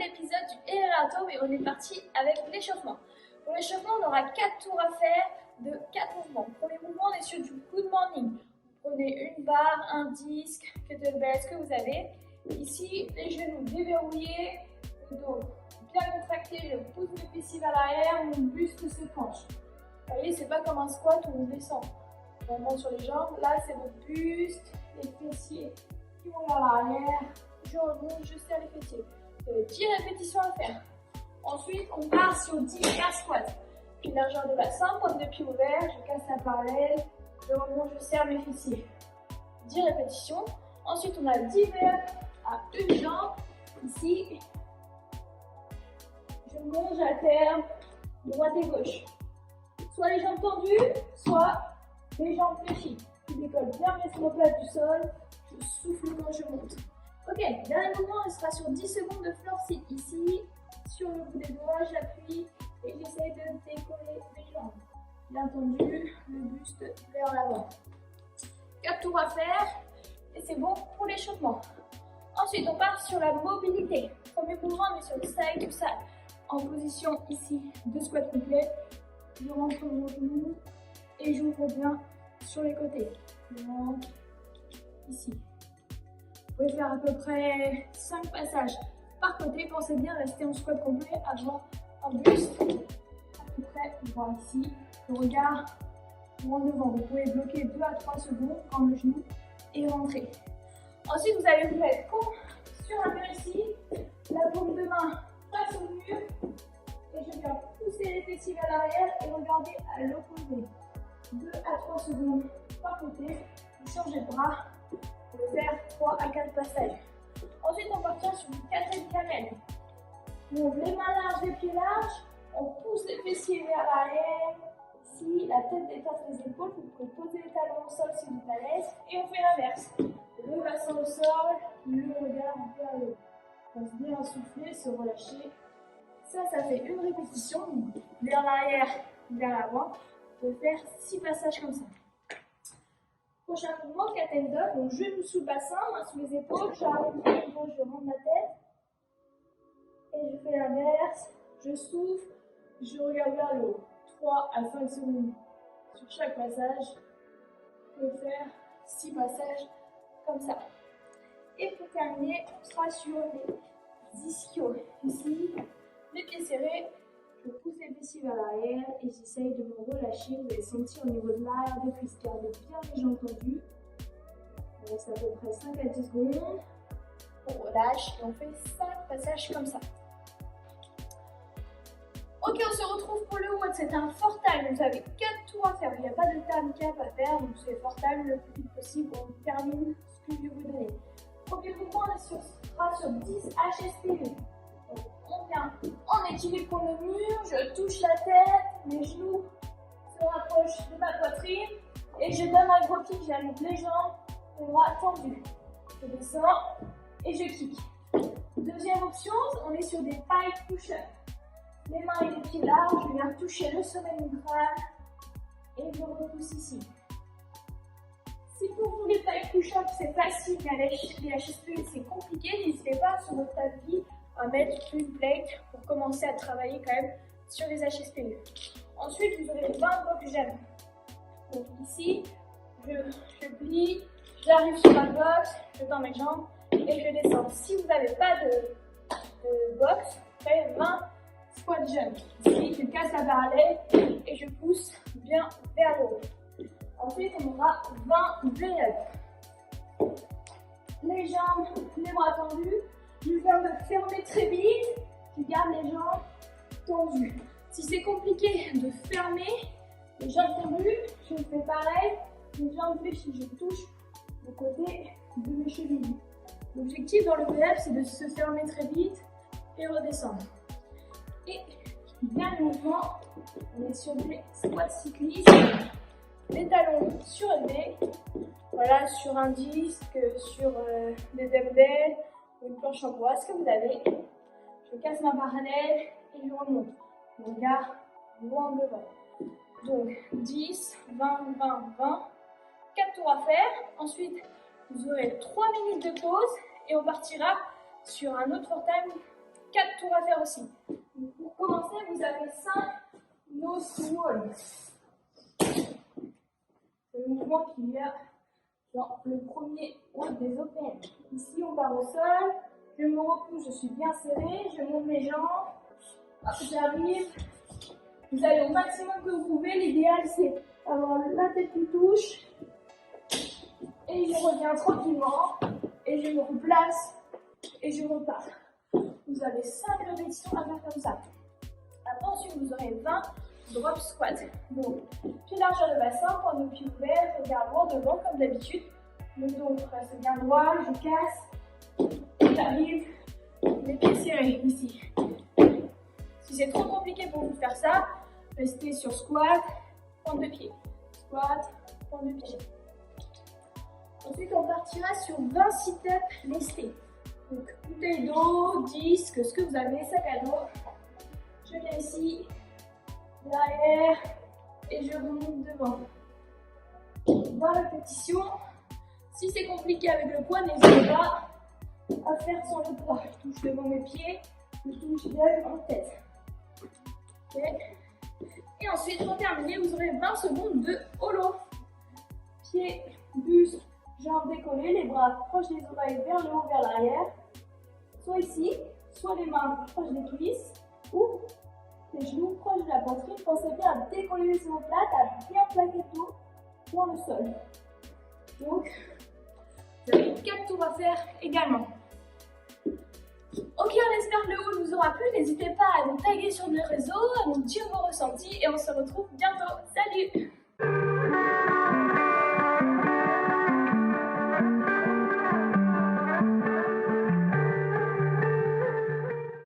épisode du Elerato et on est parti avec l'échauffement. Pour l'échauffement, on aura 4 tours à faire de 4 mouvements. Premier mouvement, on est sur du good morning. Vous prenez une barre, un disque, kettlebell, ce que vous avez. Ici, les genoux déverrouillés, le dos bien contracté, je pousse mes fessiers vers l'arrière, mon buste se penche. Vous voyez, c'est pas comme un squat où on descend. On monte sur les jambes. Là, c'est votre buste, les fessiers qui vont vers l'arrière. Je remonte, je serre les fessiers. Vous avez 10 répétitions à faire. Ensuite, on part sur 10 air squats. Puis largeur de bassin, pointe de pied ouvert, je casse la parallèle, je remonte, je serre mes fessiers. 10 répétitions. Ensuite, on a 10 verres à une jambe. Ici, je monte, j'alterne, droite et gauche. Soit les jambes tendues, soit les jambes fléchies. Je décolle bien mes omoplates du sol, je souffle quand je monte. Ok, dernier mouvement, il sera sur 10 secondes de floor sit. Ici, sur le bout des doigts, j'appuie et j'essaye de décoller mes jambes. Bien tendu, le buste vers l'avant. 4 tours à faire et c'est bon pour l'échauffement. Ensuite, on part sur la mobilité. Premier mouvement, on est sur le side to side. En position ici de squat complet. Je rentre mon genou et j'ouvre bien sur les côtés. Je rentre ici. Vous pouvez faire à peu près 5 passages par côté. Pensez bien rester en squat complet, avoir un buste à peu près droit ici. Le regard en devant. Vous pouvez bloquer 2 à 3 secondes quand le genou est rentré. Ensuite, vous allez vous mettre sur un mur ici, la paume de main face au mur. Et je viens pousser les fessiers vers l'arrière et regarder à l'opposé. 2 à 3 secondes par côté. Vous changez de bras. Vous pouvez faire 3 à 4 passages. Ensuite, on partira sur une quatrième camel. On ouvre les mains larges, les pieds larges. On pousse les fessiers vers l'arrière. Ici, la tête dépasse les épaules. Vous pouvez poser les talons au sol si vous êtes à l'aise. Et on fait l'inverse. Le bassin au sol, le regard vers le haut. Pense bien à souffler, se relâcher. Ça fait une répétition, vers l'arrière, vers l'avant. Vous pouvez faire 6 passages comme ça. Prochain mouvement, cat and dog. Donc genou sous le bassin, main sous les épaules, j'arrive, je rentre ma tête. Et je fais l'inverse, je souffle, je regarde vers le haut. 3 à 5 secondes sur chaque passage. Vous pouvez faire 6 passages comme ça. Et pour terminer, on sera sur les ischios. Ici, les pieds serrés, je pousse les fessiers vers l'arrière et j'essaye de me relâcher. Vous allez sentir au niveau de l'arrière des cuisses, gardez bien les jambes tendues. On reste à peu près 5 à 10 secondes. On relâche et on fait 5 passages comme ça. Ok, on se retrouve pour le WOD. C'est un fort time. Vous avez 4 tours à faire. Il n'y a pas de time cap à faire, donc c'est fort time le plus vite possible. On termine ce que je vais vous donner. Premier mouvement, on sera sur 10 HSPV. On vient en équilibre pour le mur, je touche la tête, mes genoux se rapprochent de ma poitrine et je donne un gros kick, j'allonge les jambes, les bras tendus. Je descends et je kick. Deuxième option, on est sur des pike push-ups. Les mains et les pieds larges, je viens toucher le sommet du crâne et je repousse ici. Si pour vous les pike push-ups c'est facile, mais les HSP c'est compliqué, n'hésitez pas sur votre tapis à mettre une plate pour commencer à travailler quand même sur les HSPU. Ensuite, vous aurez les 20 box jump. Donc ici, je plie, j'arrive sur ma box, je tends mes jambes et je descends. Si vous n'avez pas de box, vous faites 20 squat jump. Ici, je casse la parallèle et je pousse bien vers le haut. Ensuite, on aura 20 V-up. Les jambes, les bras tendus. Je viens me fermer très vite, je garde les jambes tendues. Si c'est compliqué de fermer les jambes tendues, je fais pareil, les jambes fléchies, je touche le côté de mes chevilles. L'objectif dans le VF, c'est de se fermer très vite et redescendre. Et dernier mouvement, on est sur des squats cyclistes, les talons surélevés, voilà, sur un disque, sur des dumbbells, une planche en bois, ce que vous avez. Je casse ma parallèle et je remonte. Mon regard loin devant. Donc 10, 20, 20, 20. 4 tours à faire. Ensuite, vous aurez 3 minutes de pause et on partira sur un autre time 4 tours à faire aussi. Donc, pour commencer, vous avez 5 nose to wall. C'est le mouvement qu'il y a dans le premier wall des open. Ici, on part au sol. Je me repousse, je suis bien serré. Je monte mes jambes. Hop, j'arrive. Vous allez au maximum que vous pouvez. L'idéal, c'est avoir la tête qui touche. Et je reviens tranquillement. Et je me replace. Et je repars. Vous avez 5 répétitions à faire comme ça. Attention, vous aurez 20 drop squat. Donc, pied largeur de bassin, point de pied ouvert, regard droit devant comme d'habitude. Le dos reste bien droit, je casse. J'arrive. Les pieds serrés ici. Si c'est trop compliqué pour vous faire ça, restez sur squat, pointe de pied. Squat, pointe de pied. Ensuite, on partira sur 20 sit-ups lestés. Donc, bouteille d'eau, disque, ce que vous avez, sac à dos. Je viens ici, derrière, et je remonte devant. 20 répétitions. Si c'est compliqué avec le poids, n'hésitez pas à faire sans le poids. Je touche devant mes pieds, je touche derrière en tête. Okay. Et ensuite, pour terminer, vous aurez 20 secondes de holo. Pieds, buste, jambes décollées, les bras proches des oreilles vers le haut, vers l'arrière. Soit ici, soit les mains proches des cuisses, ou les genoux proches de la poitrine. Pensez bien à décoller les omoplates, à bien plaquer le dos dans le sol. Donc, vous avez 4 tours à faire également. Ok, on espère que le haul vous aura plu. N'hésitez pas à nous taguer sur les réseaux, à nous dire vos ressentis et on se retrouve bientôt. Salut!